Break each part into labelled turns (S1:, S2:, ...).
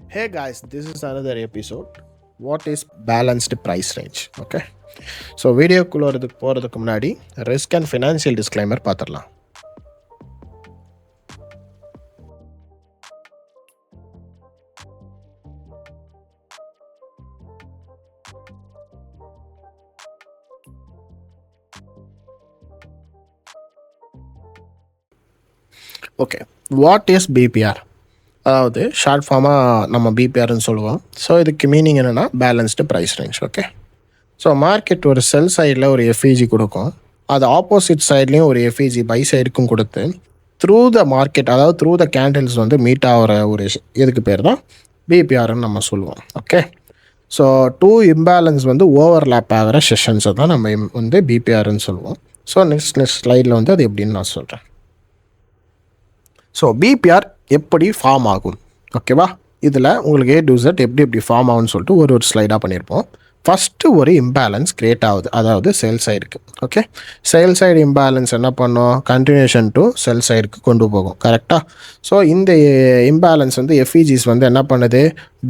S1: Hey guys, this is another episode. What is balanced price range? Okay. So வீடியோக்குள்ளே போகிறதுக்கு முன்னாடி risk and financial disclaimer பார்த்துடலாம். Okay, what is BPR? அதாவது short ஃபார்மாக நம்ம பிபிஆர்னு சொல்லுவோம். ஸோ இதுக்கு மீனிங் என்னென்னா balanced price range. Okay, so market ஒரு செல் சைடில் ஒரு எஃப்இஜி கொடுக்கும், அது ஆப்போசிட் சைட்லேயும் ஒரு எஃப்இஜி பை சைடுக்கும் கொடுத்து த்ரூ த மார்க்கெட், அதாவது த்ரூ த கேண்டில்ஸ் வந்து மீட் ஆகிற ஒரு இதுக்கு பேர் தான் பிபிஆர்னு நம்ம சொல்லுவோம். ஓகே, ஸோ டூ இம்பேலன்ஸ் வந்து ஓவர்லேப் ஆகிற செஷன்ஸை தான் நம்ம வந்து பிபிஆர்னு சொல்லுவோம். ஸோ நெக்ஸ்ட் ஸ்லைடில் வந்து அது எப்படின்னு நான் சொல்கிறேன். ஸோ பிபிஆர் எப்படி ஃபார்ம் ஆகும், ஓகேவா? இதில் உங்களுக்கு ஏ டு செட் எப்படி ஃபார்ம் ஆகும்னு சொல்லிட்டு ஒரு ஸ்லைடாக பண்ணியிருப்போம். ஃபஸ்ட்டு ஒரு இம்பேலன்ஸ் க்ரியேட் ஆகுது, அதாவது செல் சைடுக்கு. ஓகே, செல் சைடு இம்பேலன்ஸ் என்ன பண்ணோம், கண்டினியூஷன் டு செல் சைடுக்கு கொண்டு போகும், கரெக்டாக? ஸோ இந்த இம்பேலன்ஸ் வந்து எஃப்இஜிஸ் வந்து என்ன பண்ணுது,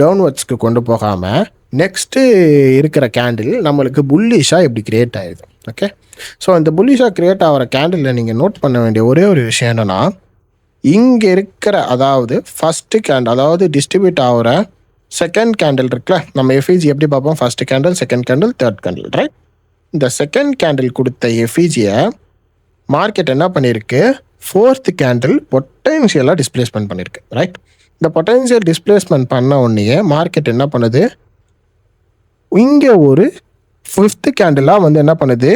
S1: டவுன்வர்ட்ஸ்க்கு கொண்டு போகாமல் நெக்ஸ்ட்டு இருக்கிற கேண்டில் நம்மளுக்கு புல்லிஷாக எப்படி க்ரியேட் ஆகிடுது. ஓகே, ஸோ இந்த புல்லிஷாக க்ரியேட் ஆகிற கேண்டிலில் நீங்கள் நோட் பண்ண வேண்டிய ஒரே ஒரு விஷயம் என்னென்னா, இங்கே இருக்கிற அதாவது ஃபஸ்ட்டு கேண்டில், அதாவது டிஸ்ட்ரிபியூட் ஆகிற செகண்ட் கேண்டில் இருக்குல்ல, நம்ம எஃப்இஜி எப்படி பார்ப்போம், first candle, second candle, third candle, right? இந்த செகண்ட் கேண்டில் கொடுத்த எஃப்இஜியை மார்க்கெட் என்ன பண்ணியிருக்கு, ஃபோர்த்து கேண்டில் பொட்டென்ஷியலாக டிஸ்பிளேஸ்மெண்ட் பண்ணியிருக்கு, ரைட்? இந்த பொட்டென்ஷியல் டிஸ்பிளேஸ்மெண்ட் பண்ண உடனே மார்க்கெட் என்ன பண்ணுது, இங்கே ஒரு ஃபிஃப்த்து கேண்டிலாக வந்து என்ன பண்ணுது,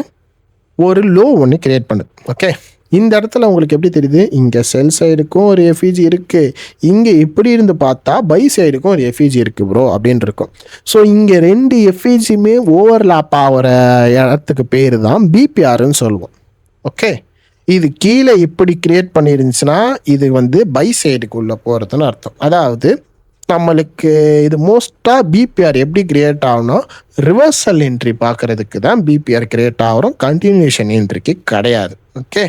S1: ஒரு லோ ஒன்று கிரியேட் பண்ணுது. ஓகே, இந்த இடத்துல உங்களுக்கு எப்படி தெரியுது, இங்கே செல் சைடுக்கும் ஒரு எஃப்இஜி இருக்குது, இங்கே இப்படி இருந்து பார்த்தா பை சைடுக்கும் ஒரு எஃப்இஜி இருக்குது ப்ரோ அப்படின்னு இருக்கும். ஸோ இங்கே ரெண்டு எஃப்இஜியுமே ஓவர்லாப் ஆகிற இடத்துக்கு பேர் தான் பிபிஆர்னு சொல்லுவோம். ஓகே, இது கீழே இப்படி கிரியேட் பண்ணியிருந்துச்சுன்னா இது வந்து பை சைடுக்குள்ளே போகிறதுன்னு அர்த்தம். அதாவது நம்மளுக்கு இது மோஸ்ட்டாக பிபிஆர் எப்படி கிரியேட் ஆகணும், ரிவர்சல் என்ட்ரி பார்க்குறதுக்கு தான் பிபிஆர் கிரியேட் ஆகிறோம், கண்டினியூஷன் என்ட்ரிக்கு கிடையாது. ஓகே,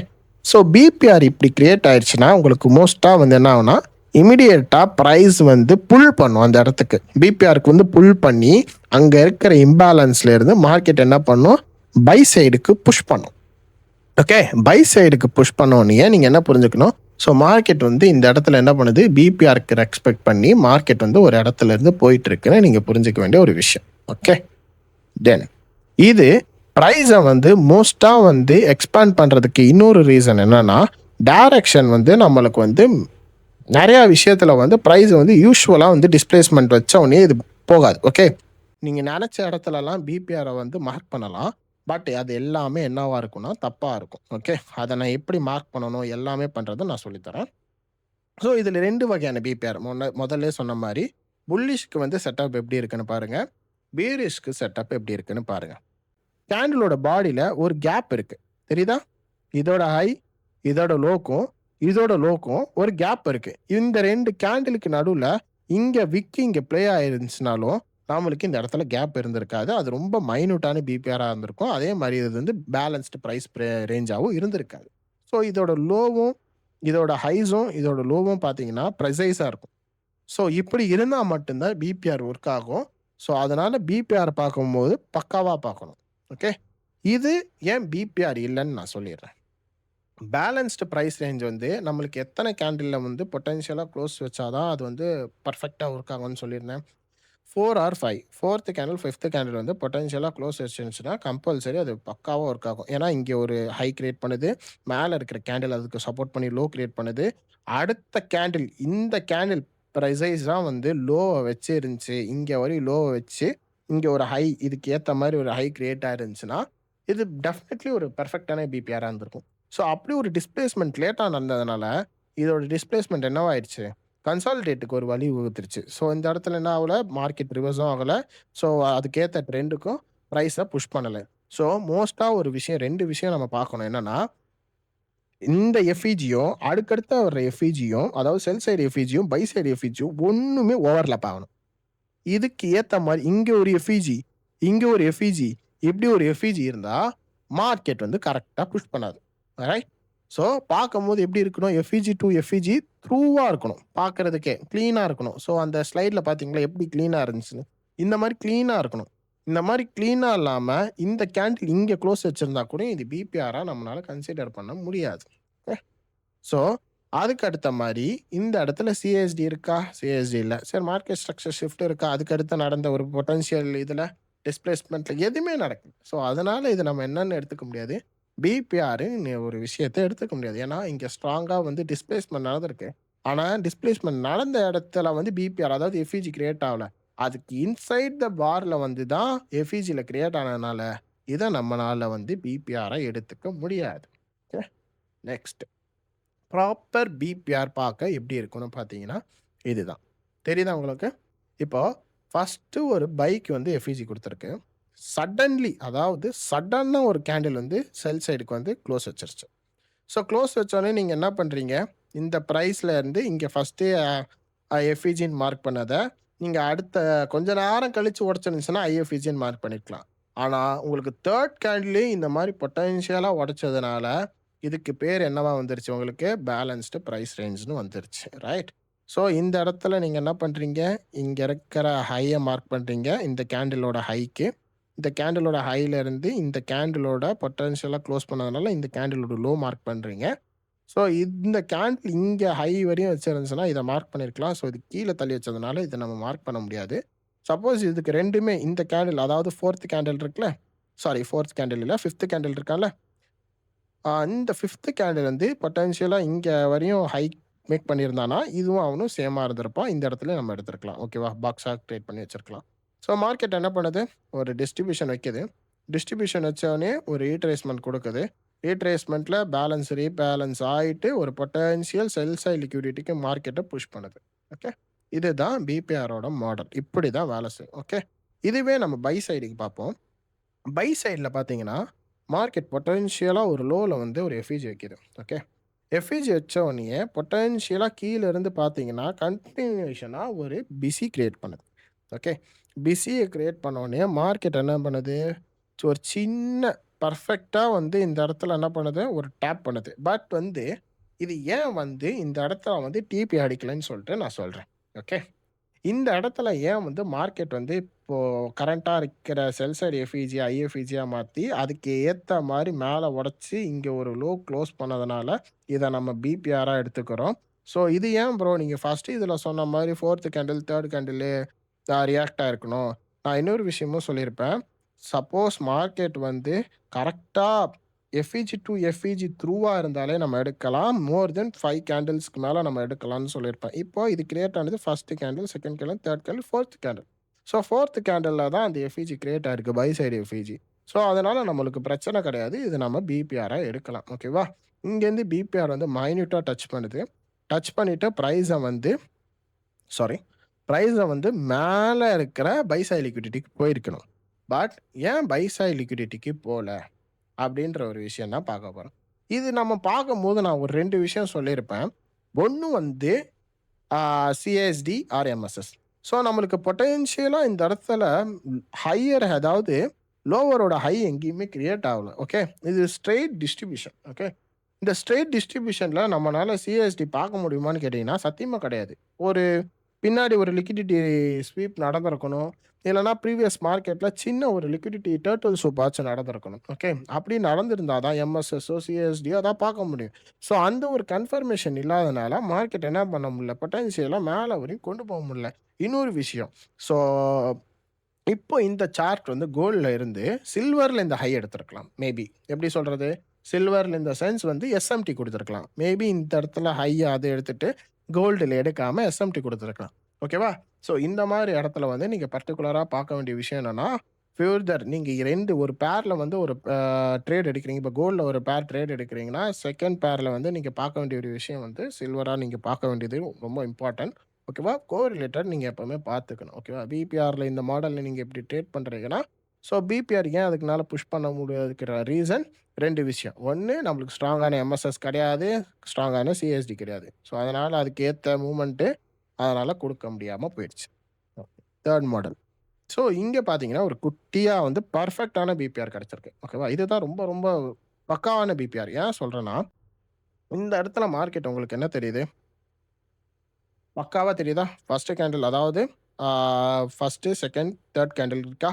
S1: ஸோ பிபிஆர் இப்படி க்ரியேட் ஆயிடுச்சுன்னா உங்களுக்கு மோஸ்ட்டாக வந்து என்ன ஆகுனா, இமிடியேட்டாக ப்ரைஸ் வந்து புல் பண்ணும் அந்த இடத்துக்கு. பிபிஆருக்கு வந்து புல் பண்ணி அங்கே இருக்கிற இம்பேலன்ஸ்லேருந்து மார்க்கெட் என்ன பண்ணும், பை சைடுக்கு புஷ் பண்ணும். ஓகே, பை சைடுக்கு புஷ் பண்ணோன்னே நீங்கள் என்ன புரிஞ்சுக்கணும், ஸோ மார்க்கெட் வந்து இந்த இடத்துல என்ன பண்ணுது, பிபிஆருக்கு ரெஸ்பெக்ட் பண்ணி மார்க்கெட் வந்து ஒரு இடத்துல இருந்து போயிட்டு இருக்குன்னு நீங்கள் புரிஞ்சுக்க வேண்டிய ஒரு விஷயம். ஓகே, தென் இது ப்ரைஸை வந்து மோஸ்ட்டாக வந்து எக்ஸ்பேண்ட் பண்ணுறதுக்கு இன்னொரு ரீசன் என்னென்னா, டைரக்ஷன் வந்து நம்மளுக்கு வந்து நிறையா விஷயத்தில் வந்து ப்ரைஸ் வந்து யூஸ்வலாக வந்து டிஸ்பிளேஸ்மெண்ட் வச்ச உடனே இது போகாது. ஓகே, நீங்கள் நினச்ச இடத்துலலாம் பிபிஆரை வந்து மார்க் பண்ணலாம், பட் அது எல்லாமே என்னவாக இருக்கும்னா தப்பாக இருக்கும். ஓகே, அதை நான் எப்படி மார்க் பண்ணணும் எல்லாமே பண்ணுறதை நான் சொல்லித்தரேன். ஸோ இதில் ரெண்டு வகையான பிபிஆர், முதல்ல சொன்ன மாதிரி புல்லிஷ்க்கு வந்து செட்டப் எப்படி இருக்குன்னு பாருங்கள், பீரிஷ்க்கு செட்டப் எப்படி இருக்குன்னு பாருங்கள். கேண்டிலோட பாடியில் ஒரு கேப் இருக்குது, தெரியுதா? இதோட ஹை, இதோட லோக்கும் ஒரு கேப் இருக்குது. இந்த ரெண்டு கேண்டிலுக்கு நடுவில் இங்கே விக்கி இங்கே ப்ளே ஆயிருந்துச்சுனாலும் நம்மளுக்கு இந்த இடத்துல கேப் இருந்திருக்காது, அது ரொம்ப மைனூட்டான பிபிஆராக இருந்திருக்கும். அதே மாதிரி இது வந்து பேலன்ஸ்டு ப்ரைஸ் ரேஞ்சாகவும் இருந்திருக்காது. ஸோ இதோட லோவும் இதோட ஹைஸும் இதோட லோவும் பார்த்தீங்கன்னா ப்ரைஸைஸாக இருக்கும். ஸோ இப்படி இருந்தால் மட்டும்தான் பிபிஆர் ஒர்க் ஆகும். ஸோ அதனால் பிபிஆர் பார்க்கும்போது பக்காவாக பார்க்கணும். ஓகே, இது ஏன் பிபிஆர் இல்லைன்னு நான் சொல்லிடுறேன். பேலன்ஸ்டு ப்ரைஸ் ரேஞ்ச் வந்து நம்மளுக்கு எத்தனை கேண்டிலில் வந்து பொட்டென்ஷியலாக க்ளோஸ் வச்சாதான் அது வந்து பர்ஃபெக்டாக ஒர்க் ஆகும்னு சொல்லியிருந்தேன். 4 or 5, fourth candle, fifth candle வந்து பொட்டென்ஷியலாக க்ளோஸ் வச்சுருந்துச்சுன்னா கம்பல்சரி அது பக்காவாக ஒர்க் ஆகும். ஏன்னா இங்கே ஒரு ஹை கிரியேட் பண்ணுது, மேலே இருக்கிற கேண்டில் அதுக்கு சப்போர்ட் பண்ணி லோ கிரியேட் பண்ணுது, அடுத்த கேண்டில் இந்த கேண்டில் ப்ரைஸைஸ் தான் வந்து லோவை வச்சு இருந்துச்சு, இங்கே வரையும் லோவை வச்சு இங்கே ஒரு ஹை, இதுக்கு ஏற்ற மாதிரி ஒரு ஹை கிரியேட் ஆயிருந்துச்சுன்னா இது டெஃபினெட்லி ஒரு பெர்ஃபெக்டான பிபிஆராக இருந்திருக்கும். ஸோ அப்படி ஒரு டிஸ்பிளேஸ்மெண்ட் லேட்டாக நடந்ததுனால இதோட டிஸ்பிளேஸ்மெண்ட் என்ன ஆயிடுச்சு, கன்சாலிடேட்டுக்கு ஒரு வழி வகுத்துருச்சு. ஸோ இந்த இடத்துல என்ன ஆகலை, மார்க்கெட் ரிவர்ஸும் ஆகலை, ஸோ அதுக்கேற்ற ட்ரெண்டுக்கும் ப்ரைஸை புஷ் பண்ணலை. ஸோ மோஸ்ட்டாக ஒரு விஷயம், ரெண்டு விஷயம் நம்ம பார்க்கணும். என்னென்னா, இந்த எஃப்இஜியும் அடுக்கடுத்த வர்ற எஃப்இஜியும், அதாவது செல் சைடு எஃப்இஜியும் பை சைடு எஃப்இஜியும் ஒன்றுமே ஓவர்லாப் ஆகணும். இதுக்கு ஏற்ற மாதிரி இங்கே ஒரு எஃப்இஜி, இங்கே ஒரு எஃப்இஜி, இப்படி ஒரு எஃப்இஜி இருந்தால் மார்க்கெட் வந்து கரெக்டாக புஷ் பண்ணாது, ரைட்? ஸோ பார்க்கும்போது எப்படி இருக்கணும், எஃப்இஜி டு எஃப்இஜி த்ரூவாக இருக்கணும், பார்க்கறதுக்கே க்ளீனாக இருக்கணும். ஸோ அந்த ஸ்லைடில் பார்த்தீங்களா எப்படி க்ளீனாக இருந்துச்சுன்னு, இந்த மாதிரி க்ளீனாக இருக்கணும். இந்த மாதிரி க்ளீனாக இல்லாமல் இந்த கேண்டில் இங்கே க்ளோஸ் வச்சுருந்தா கூட இது பிபிஆராக நம்மளால் கன்சிடர் பண்ண முடியாது. ஓகே, ஸோ அதுக்கு அடுத்த மாதிரி இந்த இடத்துல சிஎஸ்டி இருக்கா, சிஎஸ்டி இல்லை. சரி, மார்க்கெட் ஸ்ட்ரக்சர் ஷிஃப்ட் இருக்கா, அதுக்கு அடுத்து நடந்த ஒரு பொட்டன்ஷியல் இதில் டிஸ்பிளேஸ்மெண்ட்டில் எதுவுமே நடக்குது. ஸோ அதனால் இது நம்ம என்னென்னு எடுத்துக்க முடியாது, பிபிஆர் ஒரு விஷயத்தை எடுத்துக்க முடியாது. ஏன்னா இங்கே ஸ்ட்ராங்காக வந்து டிஸ்பிளேஸ்மெண்ட் நடந்திருக்கு. ஆனால் டிஸ்பிளேஸ்மெண்ட் நடந்த இடத்துல வந்து பிபிஆர் அதாவது எஃப்இஜி கிரியேட் ஆகல. அதுக்கு இன்சைட் த பாரில் வந்து தான் எஃப்இஜியில் கிரியேட் ஆனதுனால இதை நம்மளால் வந்து பிபிஆரை எடுத்துக்க முடியாது. ஓகே, நெக்ஸ்ட் ப்ராப்பர் பிபிஆர் பார்க்க எப்படி இருக்குன்னு பார்த்தீங்கன்னா இதுதான். தெரியுதா உங்களுக்கு? இப்போ ஃபஸ்ட்டு ஒரு பைக் வந்து எஃப்இஜி கொடுத்துருக்கு. சடன்லி அதாவது சடனாக ஒரு கேண்டில் வந்து செல் சைடுக்கு வந்து க்ளோஸ் வச்சிருச்சு. ஸோ க்ளோஸ் வச்சோடனே நீங்கள் என்ன பண்ணுறீங்க, இந்த ப்ரைஸில் இருந்து இங்கே ஃபஸ்ட்டே எஃப்இஜின்னு மார்க் பண்ணதை நீங்கள் அடுத்த கொஞ்ச நேரம் கழித்து உடச்சிருந்துச்சுன்னா ஐஎஃப்இஜின்னு மார்க் பண்ணிக்கலாம். ஆனால் உங்களுக்கு தேர்ட் கேண்டிலே இந்த மாதிரி பொட்டன்ஷியலாக உடச்சதுனால இதுக்கு பேர் என்னவா வந்துருச்சு, உங்களுக்கு பேலன்ஸ்டு ப்ரைஸ் ரேஞ்சுன்னு வந்துருச்சு. ரைட்? ஸோ இந்த இடத்துல நீங்கள் என்ன பண்ணுறீங்க, இங்கே இருக்கிற ஹையை மார்க் பண்ணுறீங்க, இந்த கேண்டிலோட ஹைக்கு. இந்த கேண்டிலோட ஹையிலேருந்து இந்த கேண்டிலோட பொட்டன்ஷியலாக க்ளோஸ் பண்ணதுனால இந்த கேண்டிலோட லோ மார்க் பண்ணுறீங்க. ஸோ இந்த கேண்டில் இங்கே ஹை வரையும் வச்சுருந்துச்சுன்னா இதை மார்க் பண்ணியிருக்கலாம். ஸோ இது கீழே தள்ளி வச்சதுனால இதை நம்ம மார்க் பண்ண முடியாது. சப்போஸ் இதுக்கு ரெண்டுமே இந்த கேண்டில் அதாவது ஃபோர்த் கேண்டில் இருக்குல்ல, சாரி ஃபோர்த் கேண்டில் இல்லை, ஃபிஃப்த் கேண்டில் இருக்கான்ல, இந்த ஃபிஃப்த்து கேண்டில் வந்து பொட்டன்ஷியலாக இங்கே வரையும் ஹை மேக் பண்ணியிருந்தானா இதுவும் அவனும் சேமாக இருந்திருப்பான். இந்த இடத்துல நம்ம எடுத்துருக்கலாம். ஓகேவா, பாக்ஸாக ட்ரேட் பண்ணி வச்சுருக்கலாம். ஸோ மார்க்கெட் என்ன பண்ணுது, ஒரு டிஸ்ட்ரிபியூஷன் வைக்குது. டிஸ்ட்ரிபியூஷன் வச்சோடனே ஒரு ரீட்ரேஸ்மெண்ட் கொடுக்குது. ரீட்ரேஸ்மெண்ட்டில் பேலன்ஸ் ரீபேலன்ஸ் ஆகிட்டு ஒரு பொட்டன்ஷியல் செல் சைட் லிக்விடிட்டிக்கு மார்க்கெட்டை புஷ் பண்ணுது. ஓகே, இதுதான் பிபிஆரோட மாடல். இப்படி தான் வேலை செய்யும். ஓகே, இதுவே நம்ம பை சைடுக்கு பார்ப்போம். பை சைடில் பார்த்தீங்கன்னா மார்க்கெட் பொட்டன்ஷியலாக ஒரு லோவில் வந்து ஒரு எஃப்இஜி வைக்கிது. ஓகே, எஃப்இஜி வச்ச உடனே பொட்டன்ஷியலாக கீழே இருந்து பார்த்தீங்கன்னா கண்டினியூஷனாக ஒரு பிசி கிரியேட் பண்ணுது. ஓகே, பிசியை கிரியேட் பண்ண உடனே மார்க்கெட் என்ன பண்ணுது, ஒரு சின்ன பர்ஃபெக்டாக வந்து இந்த இடத்துல என்ன பண்ணுது, ஒரு டேப் பண்ணுது. பட் வந்து இது ஏன் வந்து இந்த இடத்துல வந்து டிபி அடிக்கலைன்னு சொல்லிட்டு நான் சொல்கிறேன். ஓகே, இந்த இடத்துல ஏன் வந்து மார்க்கெட் வந்து இப்போது கரண்ட்டாக இருக்கிற செல் சைடு எஃப்இஜி ஐஎஃப்இஜியாக மாற்றி அதுக்கு ஏற்ற மாதிரி மேலே உடச்சி இங்கே ஒரு லோ க்ளோஸ் பண்ணதுனால இதை நம்ம பிபிஆராக எடுத்துக்கிறோம். ஸோ இது ஏன் ப்ரோ நீங்கள் ஃபஸ்ட்டு இதில் சொன்ன மாதிரி fourth candle third candle react ஆகிருக்கணும். நான் இன்னொரு விஷயமும் சொல்லியிருப்பேன். சப்போஸ் மார்க்கெட் வந்து கரெக்டாக எஃப்இஜி டு எஃப்இஜி த்ரூவாக இருந்தாலே நம்ம எடுக்கலாம். மோர் தென் 5 கேண்டில்ஸ்க்கு மேலே நம்ம எடுக்கலாம்னு சொல்லியிருப்பேன். இப்போ இது கிரியேட் ஆனது first candle, second candle, third candle, fourth candle. So fourth கேண்டிலில் தான் அந்த எஃப்இஜி கிரியேட் ஆகிருக்கு, பை சைடு எஃப்இஜி. ஸோ அதனால் நம்மளுக்கு பிரச்சனை கிடையாது, இது நம்ம பிபிஆராக எடுக்கலாம். ஓகேவா, இங்கேருந்து பிபிஆர் வந்து மைன்யூட்டாக டச் பண்ணுது. டச் பண்ணிவிட்டு ப்ரைஸை வந்து மேலே இருக்கிற பை சைடு லிக்விடிட்டிக்கு போயிருக்கணும். பட் ஏன் பை சைடு லிக்விடிட்டிக்கு போகல அப்படின்ற ஒரு விஷயம் தான் பார்க்க போகிறோம். இது நம்ம பார்க்கும்போது நான் ஒரு 2 விஷயம் சொல்லியிருப்பேன். ஒன்று வந்து சிஎஸ்டி ஆர் எம்எஸ்எஸ். ஸோ நம்மளுக்கு பொட்டென்ஷியலாக இந்த இடத்துல ஹையர், அதாவது லோவரோட ஹை எங்கேயுமே கிரியேட் ஆகலை. ஓகே, இது ஸ்ட்ரெயிட் டிஸ்ட்ரிபியூஷன். ஓகே, இந்த ஸ்ட்ரெயிட் டிஸ்ட்ரிபியூஷனில் நம்மளால் சிஎஸ்டி பார்க்க முடியுமான்னு கேட்டிங்கன்னா சத்தியமாக கிடையாது. ஒரு பின்னாடி ஒரு லிக்விடிட்டி ஸ்வீப் நடந்திருக்கணும், இல்லைனா ப்ரீவியஸ் மார்க்கெட்டில் சின்ன ஒரு லிக்விடிட்டி டர்ட்டில் சூப் ஆச்சு நடந்திருக்கணும். ஓகே, அப்படி நடந்திருந்தால் தான் எம்எஸ்எஸ்ஓ சிஎஸ்டியோ அதான் பார்க்க முடியும். ஸோ அந்த ஒரு கன்ஃபர்மேஷன் இல்லாதனால மார்க்கெட் என்ன பண்ண முடியல, பொட்டன்ஷியலாக மேலே வரையும் கொண்டு போக முடியல. இன்னொரு விஷயம், ஸோ இப்போ இந்த சார்ட் வந்து கோல்டில் இருந்து சில்வரில் இந்த ஹை எடுத்துருக்கலாம். மேபி எப்படி சொல்கிறது, சில்வரில் இந்த சென்ஸ் வந்து எஸ்எம்டி கொடுத்துருக்கலாம். மேபி இந்த இடத்துல ஹையை அதை எடுத்துகிட்டு கோல்டில் எடுக்காமல் எஸ்எம்டி கொடுத்துருக்கலாம். ஓகேவா, ஸோ இந்த மாதிரி இடத்துல வந்து நீங்கள் பர்டிகுலராக பார்க்க வேண்டிய விஷயம் என்னென்னா, ஃபியூர்தர் நீங்கள் ஒரு பேரில் வந்து ஒரு ட்ரேட் எடுக்கிறீங்க. இப்போ கோல்டில் ஒரு பேர் ட்ரேட் எடுக்கிறீங்கன்னா செகண்ட் பேரில் வந்து நீங்கள் பார்க்க வேண்டிய ஒரு விஷயம் வந்து சில்வராக நீங்கள் பார்க்க வேண்டியது ரொம்ப இம்பார்ட்டன்ட். ஓகேவா, கோரிலேட்டட் நீங்கள் எப்போவுமே பார்த்துக்கணும். ஓகேவா, பிபிஆரில் இந்த மாடலில் நீங்கள் எப்படி ட்ரேட் பண்ணுறீங்கன்னா, ஸோ பிபிஆர் ஏன் அதுக்குனால புஷ் பண்ண முடியாதுக்கிற ரீசன் 2 விஷயம். ஒன்று, நம்மளுக்கு ஸ்ட்ராங்கான எம்எஸ்எஸ் கிடையாது, ஸ்ட்ராங்கான சிஎஸ்டி கிடையாது. ஸோ அதனால் அதுக்கு ஏற்ற மூமெண்ட்டு அதனால் கொடுக்க முடியாமல் போயிடுச்சு. தேர்ட் மாடல், ஸோ இங்கே பார்த்தீங்கன்னா ஒரு குட்டியாக வந்து பர்ஃபெக்டான பிபிஆர் கிடச்சிருக்கு. ஓகேவா, இதுதான் ரொம்ப ரொம்ப பக்காவான பிபிஆர். ஏன் சொல்கிறேன்னா, இந்த இடத்துல மார்க்கெட் உங்களுக்கு என்ன தெரியுது? பக்காவா தெரியுதா? ஃபர்ஸ்ட் கேண்டில் அதாவது ஃபர்ஸ்ட், செகண்ட், தேர்ட் கேண்டில் இருக்கா?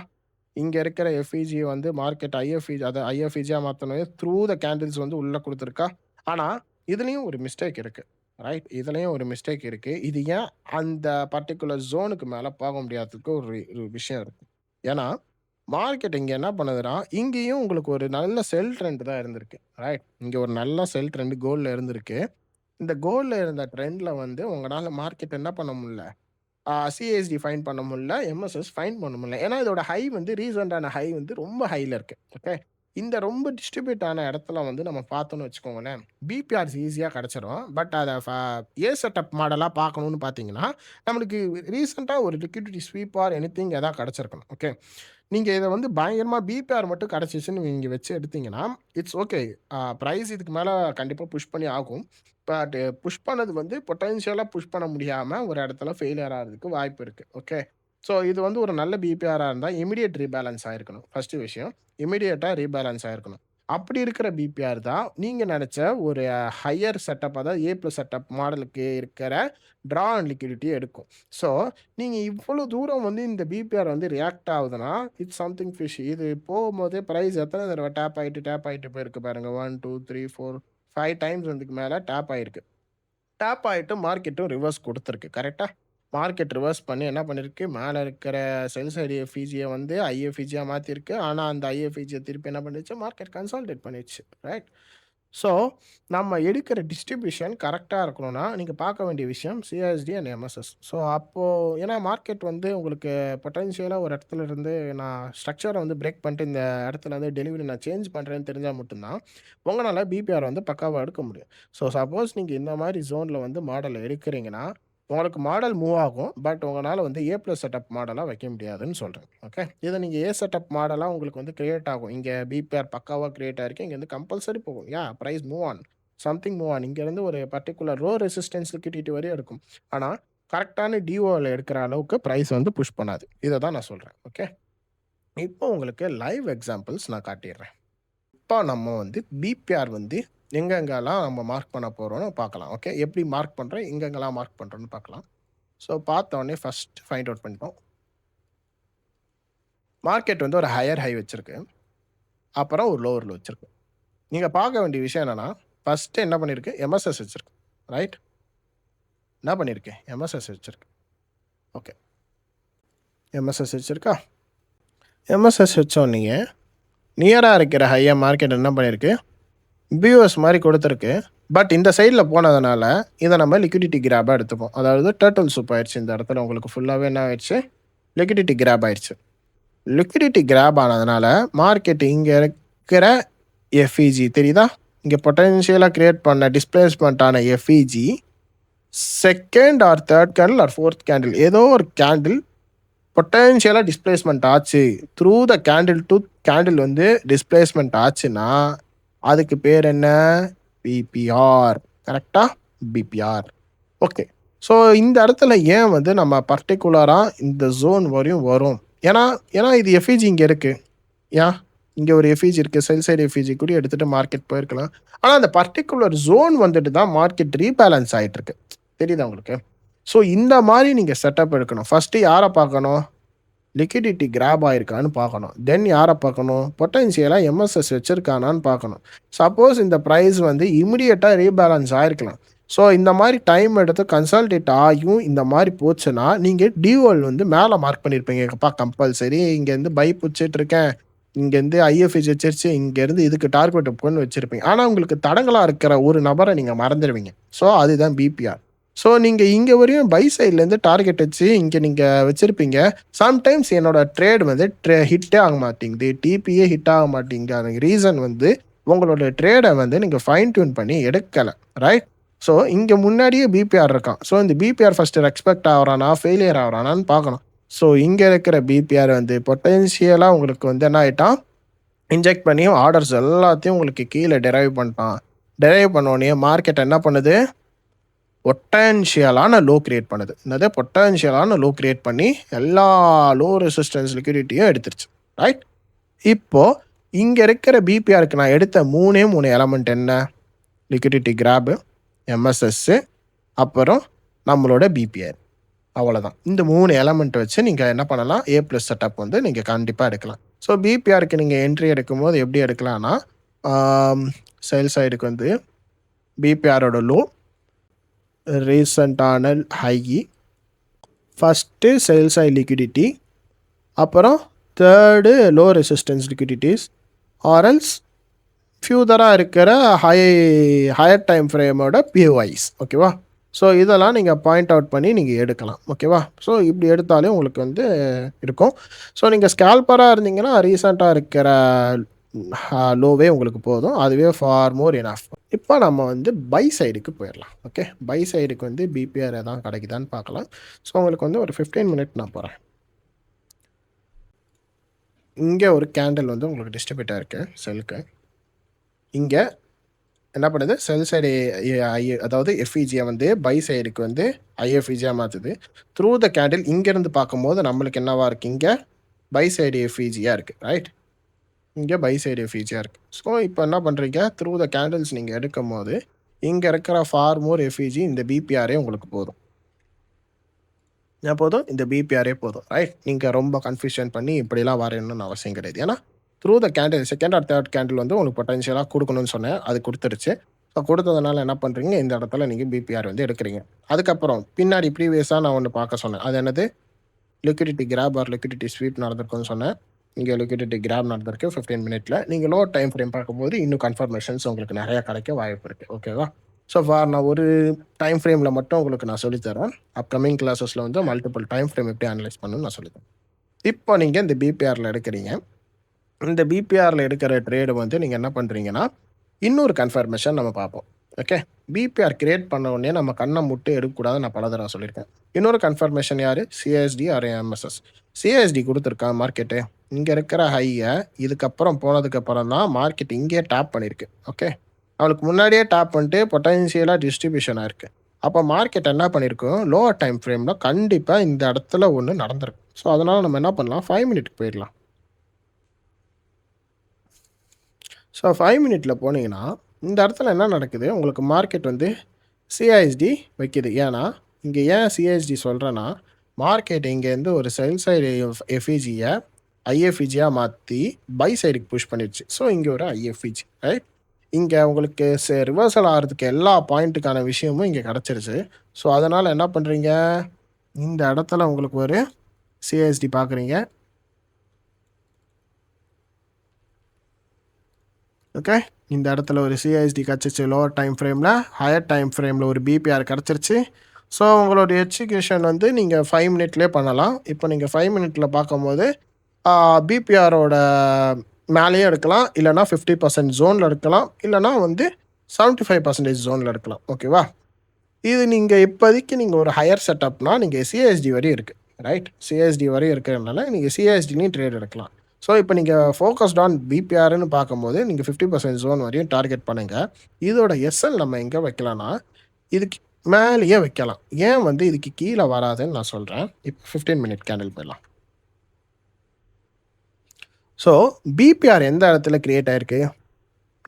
S1: இங்க இருக்கிற எஃப்இஜி வந்து மார்க்கெட் ஐஎஃப்இஜி அத ஐஎஃப்இஜியா மாத்தணும் த்ரூ த கேண்டில்ஸ் வந்து உள்ள குடுத்துருக்கா? ஆனா, இதுலயும் ஒரு மிஸ்டேக் இருக்கு. ரைட்? இதுலயும் ஒரு மிஸ்டேக் இருக்கு. இது ஏன் அந்த பர்ட்டிகுலர் ஜோனுக்கு மேல போக முடியாததுக்கு ஒரு ஒரு விஷயம் இருக்கு. ஏன்னா, மார்க்கெட் இங்க என்ன பண்ணுதுன்னா, இங்கேயும் உங்களுக்கு ஒரு நல்ல செல் ட்ரெண்ட் தான் இருந்திருக்கு. ரைட்? இங்க ஒரு நல்ல செல் ட்ரெண்ட் கோல்ட்ல இருந்திருக்கு. இந்த கோல்ட்ல இருந்த ட்ரெண்ட்ல வந்து உங்கனால மார்க்கெட் என்ன பண்ண முடியல? சிஎஸ்டி ஃபைண்ட் பண்ண முடியல. எம்எஸ்எஸ் ஃபைண்ட் பண்ண முடியல. ஏன்னா, இதோட ஹை வந்து ரீசென்ட்டான ஹை வந்து ரொம்ப ஹைல இருக்கு. ஓகே. இந்த ரொம்ப டிஸ்ட்ரிபியூட் ஆன இடத்துல வந்து நம்ம பார்த்தோம்னு வச்சுக்கோங்களேன், பிபிஆர்ஸ் ஈஸியா கிடைச்சிரும். பட் அத ஏ செட்டப் மாடலா பார்க்கணும்னு பார்த்தீங்கன்னா, நம்மளுக்கு ரீசென்ட்டா ஒரு லிக்விடிட்டி ஸ்வீப் ஆர் எனிதிங் எதா கிடைச்சிருக்கணும். ஓகே. நீங்க இத வந்து பயங்கரமா பிபிஆர் மட்டும் கிடைச்சிச்சுன்னு நீங்க வச்சு எடுத்தீங்கன்னா, இட்ஸ் ஓகே. பிரைஸ் இதுக்கு மேல கண்டிப்பா புஷ் பண்ணி ஆகும். பட் புஷ் பண்ணது வந்து பொட்டன்ஷியலா புஷ் பண்ண முடியாம ஒரு இடத்துல ஃபெயிலியர் ஆகுறதுக்கு வாய்ப்பு இருக்கு. ஓகே. ஸோ இது வந்து ஒரு நல்ல பிபிஆரா இருந்தா இமிடியேட் ரீபேலன்ஸ் ஆயிருக்கணும். ஃபர்ஸ்ட் விஷயம். இமிடியேட்டா ரீபேலன்ஸ் ஆயிருக்கணும். அப்படி இருக்கிற பிபிஆர் தான் நீங்க நெனச்ச ஒரு ஹையர் செட்டப் அதாவது ஏ பிளஸ் செட்டப் மாடலுக்கு இருக்கிற ட்ரா அண்ட் லிக்விடிட்டிய எடுக்கும். ஸோ நீங்க இவ்வளோ தூரம் வந்து இந்த பிபிஆர் வந்து ரியாக்ட் ஆகுதுன்னா, இட்ஸ் சம்திங் ஃபிஷ். இது போகும்போதே பிரைஸ் எத்தன தடவ டேப் ஆயிட்டு போயிருக்கு பாருங்க. 1, 2, 3, 4, 5 டைம்ஸ் வந்துக்கு மேல டேப் ஆயிருக்கு. டேப் ஆயிட்டு மார்க்கெட்டும் ரிவர்ஸ் குடுத்துருக்கு. கரெக்ட்டா? மார்க்கெட் ரிவர்ஸ் பண்ணி என்ன பண்ணிருக்கு, மேல இருக்கிற செல் சைடு எஃப்இஜிய வந்து ஐஎஃப்இஜியா மாத்திருக்கு. ஆனா, அந்த ஐஎஃப்இஜிய திருப்பி என்ன பண்ணிருச்சு, மார்க்கெட் கன்சாலிடேட் பண்ணிருச்சு. ரைட்? ஸோ, நம்ம எடுக்கிற டிஸ்ட்ரிபியூஷன் கரெக்ட்டா இருக்கணும்னா, நீங்க பார்க்க வேண்டிய விஷயம் சிஎஸ்டி அண்ட் எம்எஸ்எஸ். ஸோ, அப்போ ஏன்னா மார்க்கெட் வந்து உங்களுக்கு பொட்டன்ஷியலா ஒரு இடத்துல இருந்து நான் ஸ்ட்ரக்சர வந்து பிரேக் பண்ணிட்டு இந்த இடத்துல வந்து டெலிவரி நான் சேஞ்ச் பண்றேன்னு தெரிஞ்சா மட்டும் தான், உங்கனால பிபிஆர் வந்து பக்காவா எடுக்க முடியும். ஸோ, சப்போஸ் நீங்க இந்த மாரி ஜோன்ல வந்து மாடல் எடுக்கிறீங்கன்னா, உங்களுக்கு மாடல் மூவ் ஆகும். பட் உங்கனால வந்து ஏ பிளஸ் செட்டப் மாடலா வைக்க முடியாதுன்னு சொல்றேன். ஓகே. இத நீங்க ஏ செட்டப் மாடலா உங்களுக்கு வந்து கிரியேட் ஆகும். இங்க பிபிஆர் பக்காவா கிரியேட் ஆயிருக்கு. இங்க இருந்து கம்பல்சரி போகும். Price move on. Something move on. இங்க இருந்து ஒரு பர்ட்டிகுலர் ரோ ரெசிஸ்டன்ஸ் லிக்விடிட்டி வரையும் எடுக்கும். ஆனா, கரெக்ட்டான டிஓல எடுக்கிற அளவுக்கு பிரைஸ் வந்து புஷ் பண்ணாது. இத தான் நான் சொல்றேன். ஓகே. இப்போ உங்களுக்கு லைவ் எக்ஸாம்பிள்ஸ் நான் காட்டிர்றேன். இப்போ நம்ம வந்து பிபிஆர் வந்து எங்கெங்கலாம் நம்ம மார்க் பண்ண போறோம்னு பார்க்கலாம். ஓகே. எப்படி மார்க் பண்றோம், எங்கெங்கலாம் மார்க் பண்றோம்னு பார்க்கலாம். ஸோ பார்த்த உடனே ஃபர்ஸ்ட் ஃபைண்ட் அவுட் பண்ணிட்டோம். மார்க்கெட் வந்து ஒரு ஹையர் ஹை வச்சிருக்கு. அப்புறம் ஒரு லோவர் லோ வச்சிருக்கு. நீங்க பார்க்க வேண்டிய விஷயம் என்னன்னா, ஃபர்ஸ்ட் என்ன பண்ணிருக்கு? எம்எஸ்எஸ் வச்சிருக்கு. ரைட்? என்ன பண்ணிருக்கு? எம்எஸ்எஸ் வச்சிருக்கு. ஓகே. எம்எஸ்எஸ் வச்சிருக்கா? எம்எஸ்எஸ் வச்சோன்னயே, நியரா இருக்கிற ஹைய மார்க்கெட் என்ன பண்ணிருக்கு? பியூஎஸ் மாரி கொடுத்துருக்கு. பட் இந்த சைட்ல போனதுனால, இத நம்ம லிக்விடிட்டி கிராபா எடுத்துப்போம். அதாவது டர்ட்டில் சூப் ஆயிருச்சு இந்த இடத்துல உங்களுக்கு ஃபுல்லாவே என்ன ஆயிருச்சு? லிக்விடிட்டி கிராப் ஆயிருச்சு. லிக்விடிட்டி கிராப் ஆனதுனால, மார்க்கெட் இங்க இருக்கிற எஃப்இஜி தெரியுதா? இங்க பொட்டன்ஷியலா கிரியேட் பண்ண டிஸ்பிளேஸ்மென்ட் ஆன FVG, second or third candle or fourth candle ஏதோ ஒரு கேண்டில் பொட்டன்ஷியலா டிஸ்பிளேஸ்மென்ட் ஆச்சு. Through the candle to candle வந்து டிஸ்பிளேஸ்மென்ட் ஆச்சுன்னா, அதுக்கு பேர் என்ன? பிபிஆர். கரெக்ட்டா? பிபிஆர். ஓகே. ஸோ இந்த இடத்துல ஏன் வந்து நம்ம பர்ட்டிகுலரா இந்த ஜோன் வரையும் வரும்? ஏன்னா ஏன்னா இது எஃப்இஜி இங்க இருக்கு. ஏன்? இங்க ஒரு எஃப்இஜி இருக்கு. செல் சைடு எஃப்இஜி கூட எடுத்துட்டு மார்க்கெட் போயிருக்கலாம். ஆனா அந்த பர்ட்டிகுலர் ஜோன் வந்துட்டு தான் மார்க்கெட் ரீபேலன்ஸ் ஆயிட்டு இருக்கு. தெரியுதா உங்களுக்கு? ஸோ இந்த மாரி நீங்க செட்டப் எடுக்கணும். ஃபர்ஸ்ட் யார பார்க்கணும்? லிக்விடிட்டி கிராப் ஆயிருக்கான்னு பார்க்கணும். தென் யார பார்க்கணும்? பொட்டன்ஷியலா எம்எஸ்எஸ் வச்சிருக்கானான்னு பார்க்கணும். சப்போஸ் இந்த பிரைஸ் வந்து இமிடியேட்டா ரீபேலன்ஸ் ஆயிருக்கலாம். ஸோ இந்த மாரி டைம் எடுத்து கன்சாலிடேட் ஆகியும் இந்த மாரி போச்சுன்னா, நீங்க டிஓஎல் வந்து மேல மார்க் பண்ணியிருப்பீங்க. எப்பா கம்பல்சரி இங்கேருந்து பை புடிச்சிட்டு இருக்கேன். இங்கேருந்து ஐஎஃப்எஸ் வச்சிருச்சு. இங்கேருந்து இதுக்கு டார்கெட் புக்ன்னு வச்சிருப்பீங்க. ஆனா உங்களுக்கு தடங்கலா இருக்கிற ஒரு நபர நீங்க மறந்துருவீங்க. ஸோ அதுதான் பிபிஆர். ஸோ நீங்க இங்க வரையும் பை சைட்லேருந்து டார்கெட் வச்சு இங்க நீங்க வச்சிருப்பீங்க. சம்டைம்ஸ் என்னோட ட்ரேட் வந்து ஹிட்டே ஆக மாட்டேங்குது. டிபியே ஹிட் ஆக மாட்டேங்குது. அதுக்கு ரீசன் வந்து உங்களோட ட்ரேட வந்து நீங்க ஃபைன் டியூன் பண்ணி எடுக்கல. ரைட்? ஸோ இங்க முன்னாடியே பிபிஆர் இருக்கான். ஸோ இந்த பிபிஆர் ஃபர்ஸ்ட் ரெஸ்பெக்ட் ஆகுறானா, ஃபெயிலியர் ஆகுறானான்னு பார்க்கணும். ஸோ இங்க இருக்கிற பிபிஆர் வந்து பொட்டன்ஷியலா உங்களுக்கு வந்து என்ன ஆயிட்டான்? இன்ஜெக்ட் பண்ணி ஆர்டர்ஸ் எல்லாத்தையும் உங்களுக்கு கீழ டெரைவ் பண்ணிட்டான். டெரைவ் பண்ண உடனே மார்க்கெட் என்ன பண்ணுது? பொட்டன்ஷியலான லோ கிரியேட் பண்ணுது. என்னது? பொட்டன்ஷியலான லோ கிரியேட் பண்ணி எல்லா லோ ரெசிஸ்டன்ஸ் லிக்விடிட்டியும் எடுத்துருச்சு. ரைட்? இப்போ இங்க இருக்கிற பிபிஆருக்கு நான் எடுத்த 3 எலமெண்ட் என்ன? லிக்விடிட்டி கிராபு, எம்எஸ்எஸ்ஸு, அப்புறம் நம்மளோட பிபிஆர். அவ்வளோதான். இந்த 3 எலமெண்ட் வச்சு நீங்கள் என்ன பண்ணலாம், ஏ ப்ளஸ் செட்டப் வந்து நீங்கள் கண்டிப்பாக எடுக்கலாம். ஸோ பிபிஆருக்கு நீங்கள் என்ட்ரி எடுக்கும்போது எப்படி எடுக்கலாம்னா, சேல் சைடுக்கு வந்து பிபிஆரோட லோ, ரீசண்டான high, first sell side liquidity, அப்புறம் தேர்டு லோ ரெசிஸ்டன்ஸ் லிக்விடிட்டிஸ், ஆர்எல்ஸ் ஃபியூதராக இருக்கிற ஹையர் டைம் ஃப்ரேமோட பிஓஐஸ். ஓகேவா? ஸோ இதெல்லாம் நீங்கள் பாயிண்ட் அவுட் பண்ணி நீங்கள் எடுக்கலாம். ஓகேவா? ஸோ இப்படி எடுத்தாலே உங்களுக்கு வந்து இருக்கும். ஸோ நீங்கள் ஸ்கேல்பராக இருந்தீங்கன்னா ரீசெண்டாக இருக்கிற லோவே உங்களுக்கு போதும். அதுவே ஃபார் மோர் எனஃப். இப்போ நம்ம வந்து பை சைடுக்கு போயிடலாம். ஓகே, பை சைடுக்கு வந்து பிபிஆர் எதாவது கிடைக்குதான்னு பார்க்கலாம். ஸோ உங்களுக்கு வந்து ஒரு 15 மினிட் நான் போகிறேன். இங்கே ஒரு கேண்டில் வந்து உங்களுக்கு டிஸ்ட்ரிபியூட் ஆகிருக்கு செல்லுக்கு. இங்கே என்ன பண்ணுது, செல் சைடு அதாவது எஃப்இஜியை வந்து பை சைடுக்கு வந்து ஐஎஃப்இஜியாக மாற்றுது. த்ரூ த கேண்டில் இங்கேருந்து பார்க்கும்போது நம்மளுக்கு என்னவா இருக்குது, இங்கே பை சைடு எஃப்இஜியாக இருக்குது. ரைட், இங்கே பை சைடு எஃப்இஜியாக இருக்குது. ஸோ இப்போ என்ன பண்ணுறீங்க, த்ரூ த கேண்டில்ஸ் நீங்கள் எடுக்கும் போது இங்கே இருக்கிற ஃபார் மோர் எஃப்இஜி இந்த பிபிஆரே உங்களுக்கு போதும். ஏன் போதும், இந்த பிபிஆரே போதும். ரைட், நீங்கள் ரொம்ப கன்ஃபியூஷன் பண்ணி இப்படிலாம் வரையணும்னு அவசியம் கிடையாது. ஏன்னா through the candle second or third candle வந்து உங்களுக்கு பொட்டன்ஷியலாக கொடுக்கணும்னு சொன்னேன், அது கொடுத்துருச்சு. ஸோ கொடுத்ததுனால என்ன பண்ணுறீங்க, இந்த இடத்துல நீங்கள் பிபிஆர் வந்து எடுக்கிறீங்க. அதுக்கப்புறம் பின்னாடி ப்ரீவியஸாக நான் ஒன்று பார்க்க சொன்னேன், அது என்னது, liquidity grab or liquidity sweep நடந்திருக்குன்னு சொன்னேன். இங்கே லிக்விடிட்டி கிராப் நடந்திருக்கு 15 மினிட்ல. நீங்கள் லோ டைம் ஃப்ரேம் பார்க்கும்போது இன்னும் கன்ஃபர்மேஷன்ஸ் உங்களுக்கு நிறையா கிடைக்க வாய்ப்பு இருக்குது. ஓகேவா? ஸோ நான் ஒரு டைம் ஃப்ரேமில் மட்டும் உங்களுக்கு நான் சொல்லித்தரேன். அப்கமிங் கிளாஸஸில் வந்து மல்டிபிள் டைம் ஃப்ரேம் எப்படி அனலைஸ் பண்ணணும்னு நான் சொல்லித்தரேன். இப்போ நீங்கள் இந்த பிபிஆரில் எடுக்கிறீங்க. இந்த பிபிஆரில் எடுக்கிற ட்ரேடு வந்து நீங்கள் என்ன பண்ணுறீங்கன்னா, இன்னொரு கன்ஃபர்மேஷன் நம்ம பார்ப்போம். ஓகே, பிபிஆர் கிரியேட் பண்ண உடனே நம்ம கண்ணை முட்டு எடுக்கக்கூடாது, நான் பல தடவை சொல்லியிருக்கேன். இன்னொரு கன்ஃபர்மேஷன் யார், சிஎஸ்டி ஆர் எம்எஸ்எஸ். சிஎஸ்டி கொடுத்துருக்கா மார்க்கெட்டு, இங்கே இருக்கிற ஹையை இதுக்கப்புறம் போனதுக்கப்புறம் தான் மார்க்கெட் இங்கேயே டேப் பண்ணியிருக்கு. ஓகே, அவளுக்கு முன்னாடியே டேப் பண்ணிட்டு பொட்டன்ஷியலாக டிஸ்ட்ரிபியூஷனாக இருக்குது. அப்போ மார்க்கெட் என்ன பண்ணியிருக்கோம், லோவர் டைம் ஃப்ரேமில் கண்டிப்பாக இந்த இடத்துல ஒன்று நடந்திருக்கு. ஸோ அதனால் நம்ம என்ன பண்ணலாம், 5 மினிட்க்கு போயிடலாம். ஸோ 5 மினிட்ல போனீங்கன்னா இந்த இடத்துல என்ன நடக்குது, உங்களுக்கு மார்க்கெட் வந்து சிஐஎஸ்டி வைக்கிது. ஏன்னா இங்கே ஏன் சிஐஎஸ்டி சொல்கிறேன்னா, மார்க்கெட் இங்கேருந்து ஒரு செல் சைடு எஃப்இஜியை ஐஎஃப்இஜியாக மாற்றி பை சைடுக்கு புஷ் பண்ணிடுச்சு. ஸோ இங்கே ஒரு ஐஎஃப்இஜி. ரைட், இங்கே உங்களுக்கு ரிவர்சல் ஆகிறதுக்கு எல்லா பாயிண்ட்டுக்கான விஷயமும் இங்கே கிடச்சிருச்சு. ஸோ அதனால் என்ன பண்ணுறீங்க, இந்த இடத்துல உங்களுக்கு ஒரு சிஐஎஸ்டி பார்க்குறீங்க. ஓகே, இந்த இடத்துல ஒரு சிஐஎஸ்டி கிடச்சிச்சு லோவர் டைம் ஃப்ரேமில், ஹையர் டைம் ஃப்ரேமில் ஒரு பிபிஆர் கிடச்சிருச்சு. ஸோ உங்களோட எக்ஸிக்யூஷன் வந்து நீங்கள் 5 மினிட்லேயே பண்ணலாம். இப்போ நீங்கள் 5 மினிட்ல பார்க்கும்போது பிபிஆரோட மேலேயும் எடுக்கலாம், இல்லைனா 50% ஜோனில் எடுக்கலாம், இல்லைனா வந்து 75% ஜோனில் எடுக்கலாம். ஓகேவா? இது நீங்கள் இப்போதைக்கு நீங்கள் ஒரு ஹையர் செட்டப்னா நீங்கள் சிஐஎஸ்டி வரையும் இருக்குது. ரைட், சிஐஎஸ்டி வரையும் இருக்கிறதுனால நீங்கள் சிஐஎஸ்டிலையும் ட்ரேட் எடுக்கலாம். ஸோ இப்போ நீங்கள் ஃபோக்கஸ்ட் ஆன் பிபிஆர்னு பார்க்கும்போது நீங்கள் 50% ஜோன் வரையும் டார்கெட் பண்ணுங்கள். இதோட எஸ்எல் நம்ம எங்கே வைக்கலாம்னா இதுக்கு மேலேயே வைக்கலாம். ஏன் வந்து இதுக்கு கீழே வராதுன்னு நான் சொல்கிறேன். இப்போ 15 மினிட் கேண்டில் போயிடலாம். ஸோ பிபிஆர் எந்த இடத்துல க்ரியேட் ஆகிருக்கு,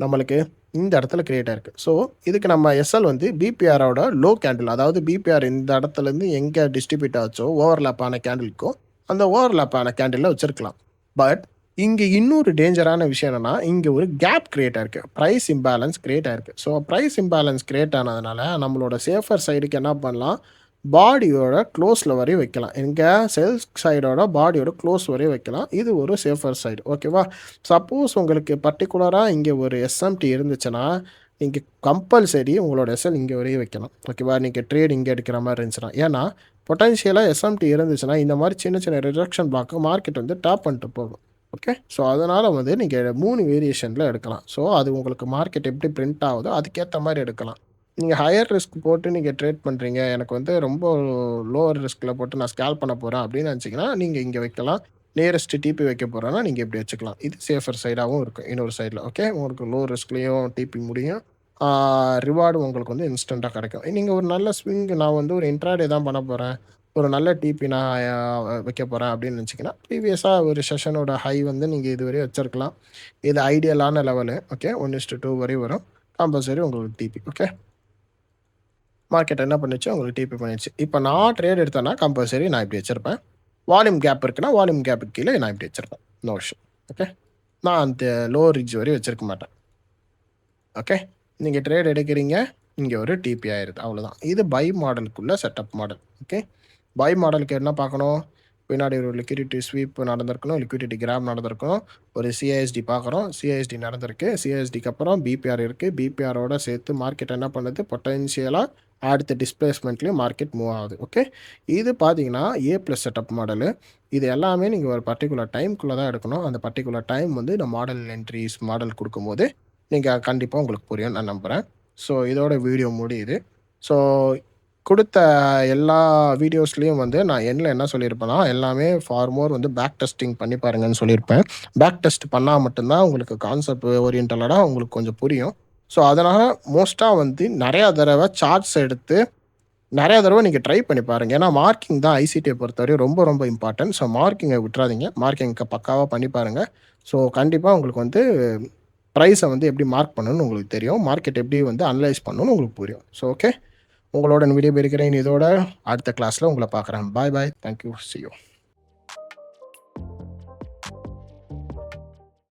S1: நம்மளுக்கு இந்த இடத்துல க்ரியேட் ஆகிருக்கு. ஸோ இதுக்கு நம்ம எஸ்எல் வந்து பிபிஆரோட லோ கேண்டில், அதாவது பிபிஆர் இந்த இடத்துலேருந்து எங்கே டிஸ்ட்ரிபியூட் ஆச்சோ ஓவர்லேப் ஆன கேண்டிலுக்கோ அந்த ஓவர்லேப் ஆன கேண்டிலில் வச்சுருக்கலாம். பட் இங்கே இன்னொரு டேஞ்சரான விஷயம் என்னென்னா, இங்கே ஒரு கேப் க்ரியேட் ஆகிருக்கு, ப்ரைஸ் இம்பேலன்ஸ் க்ரியேட் ஆகிருக்கு. ஸோ ப்ரைஸ் இம்பேலன்ஸ் க்ரியேட் ஆனதுனால நம்மளோட சேஃபர் சைடுக்கு என்ன பண்ணலாம், பாடியோட க்ளோஸில் வரையும் வைக்கலாம். எங்கே சேல்ஸ் சைடோட பாடியோட க்ளோஸ் வரையும் வைக்கலாம். இது ஒரு சேஃபர் சைடு. ஓகேவா? சப்போஸ் உங்களுக்கு பர்டிகுலராக இங்கே ஒரு எஸ்எம்டி இருந்துச்சுன்னா நீங்கள் கம்பல்சரி உங்களோட எஸ்எல் இங்கே வரையும் வைக்கலாம். ஓகேவா? நீங்கள் ட்ரேட் இங்கே எடுக்கிற மாதிரி இருந்துச்சுன்னா, ஏன்னா பொட்டன்ஷியலாக எஸ்எம்டி இருந்துச்சுன்னா இந்த மாதிரி சின்ன சின்ன ரிடக்ஷன் பிளாக்கு மார்க்கெட் வந்து டாப் பண்ணிட்டு போகும். ஓகே, ஸோ அதனால் வந்து நீங்கள் 3 வேரியேஷனில் எடுக்கலாம். ஸோ அது உங்களுக்கு மார்க்கெட் எப்படி பிரிண்ட் ஆகுதோ அதுக்கேற்ற மாதிரி எடுக்கலாம். நீங்கள் ஹையர் ரிஸ்க் போட்டு நீங்கள் ட்ரேட் பண்ணுறீங்க, எனக்கு வந்து ரொம்ப லோவர் ரிஸ்கில் போட்டு நான் ஸ்கேல் பண்ண போகிறேன் அப்படின்னு நினச்சிங்கன்னா நீங்கள் இங்கே வைக்கலாம். நியரஸ்ட் டிபி வைக்க போகிறேன்னா நீங்கள் இப்படி வச்சுக்கலாம். இது சேஃபர் சைடாகவும் இருக்கும். இன்னொரு சைடில் ஓகே, உங்களுக்கு லோ ரிஸ்க்லேயும் டிபி முடியும், ரிவார்டு உங்களுக்கு வந்து இன்ஸ்டண்ட்டாக கிடைக்கும். நீங்கள் ஒரு நல்ல ஸ்விங், நான் வந்து ஒரு இன்ட்ராடே தான் பண்ண போகிறேன், ஒரு நல்ல டிபி நான் வைக்க போகிறேன் அப்படின்னு நினச்சிங்கன்னா ப்ரீவியஸாக ஒரு செஷனோட ஹை வந்து நீங்கள் இதுவரையும் வச்சுருக்கலாம். இது ஐடியலான லெவலு. ஓகே, 1:2 வரை வரும். கம்பல்சரி உங்களுக்கு டிபி. ஓகே. மார்க்கெட் என்ன பண்ணுச்சு, உங்களுக்கு டிபி பண்ணிடுச்சு. இப்போ நான் ட்ரேட் எடுத்தேன்னா கம்பல்சரி நான் இப்படி வச்சிருப்பேன். வால்யூம் கேப் இருக்குன்னா வால்யூம் கேப்புக்கு கீழே நான் இப்படி வச்சிருப்பேன். No issue. ஓகே. நான் அந்த லோ ரிட்ஜ் வரையும் வச்சிருக்க மாட்டேன். ஓகே. நீங்கள் ட்ரேட் எடுக்கிறீங்க, இங்கே ஒரு டிபி ஆயிடுது, அவ்வளோதான். இது பை மாடலுக்குள்ள செட்டப் மாடல். ஓகே. பை மாடலுக்கு என்ன பார்க்கணும், பின்னாடி ஒரு லிக்விடிட்டி ஸ்வீப் நடந்திருக்கணும், லிக்விடிட்டி கிராப் நடந்திருக்கணும், ஒரு சிஐஎஸ்டி பார்க்குறோம், சிஐஎஸ்டி நடந்திருக்கு, சிஐஎஸ்டிக்கு அப்புறம் பிபிஆர் இருக்குது, பிபிஆரோட சேர்த்து மார்க்கெட் என்ன பண்ணுது, பொட்டென்ஷியலாக அடுத்த டிஸ்பிளேஸ்மெண்ட்லேயும் மார்க்கெட் மூவ் ஆகுது. ஓகே. இது பார்த்தீங்கன்னா A+ செட்டப் மாடலு. இது எல்லாமே நீங்கள் ஒரு பர்டிகுலர் டைம்குள்ளே தான் எடுக்கணும். அந்த பர்டிகுலர் டைம் வந்து இந்த மாடல் என்ட்ரிஸ் மாடல் கொடுக்கும்போது நீங்கள் கண்டிப்பாக உங்களுக்கு புரியும் நான் நம்புகிறேன். ஸோ இதோட வீடியோ முடியுது. ஸோ கொடுத்த எல்லா வீடியோஸ்லேயும் வந்து நான் என்ன சொல்லியிருப்பேன்னா, எல்லாமே ஃபார் மோர் வந்து பேக் டெஸ்டிங் பண்ணி பாருங்கன்னு சொல்லியிருப்பேன். பேக் டெஸ்ட் பண்ணால் மட்டும்தான் உங்களுக்கு கான்செப்ட் ஓரியன்டலாக உங்களுக்கு கொஞ்சம் புரியும். ஸோ அதனால் மோஸ்ட்டாக வந்து நிறையா தடவை சார்ட்ஸ் எடுத்து நிறையா தடவை நீங்கள் ட்ரை பண்ணி பாருங்கள். ஏன்னா மார்க்கிங் தான் ஐசிடியை பொறுத்தவரையும் ரொம்ப ரொம்ப இம்பார்ட்டன்ட். ஸோ மார்க்கிங்கை விட்டுறாதீங்க. மார்க்கிங்க்கு பக்காவாக பண்ணி பாருங்கள். ஸோ கண்டிப்பாக உங்களுக்கு வந்து ப்ரைஸை வந்து எப்படி மார்க் பண்ணணும்னு உங்களுக்கு தெரியும். மார்க்கெட் எப்படி வந்து அனலைஸ் பண்ணணும்னு உங்களுக்கு புரியும். So okay. உங்களோட விடைபெறுகிறேன். இதோட அடுத்த கிளாஸில் உங்களை பார்க்குறேன். பாய் பாய். தேங்க்யூ. C you.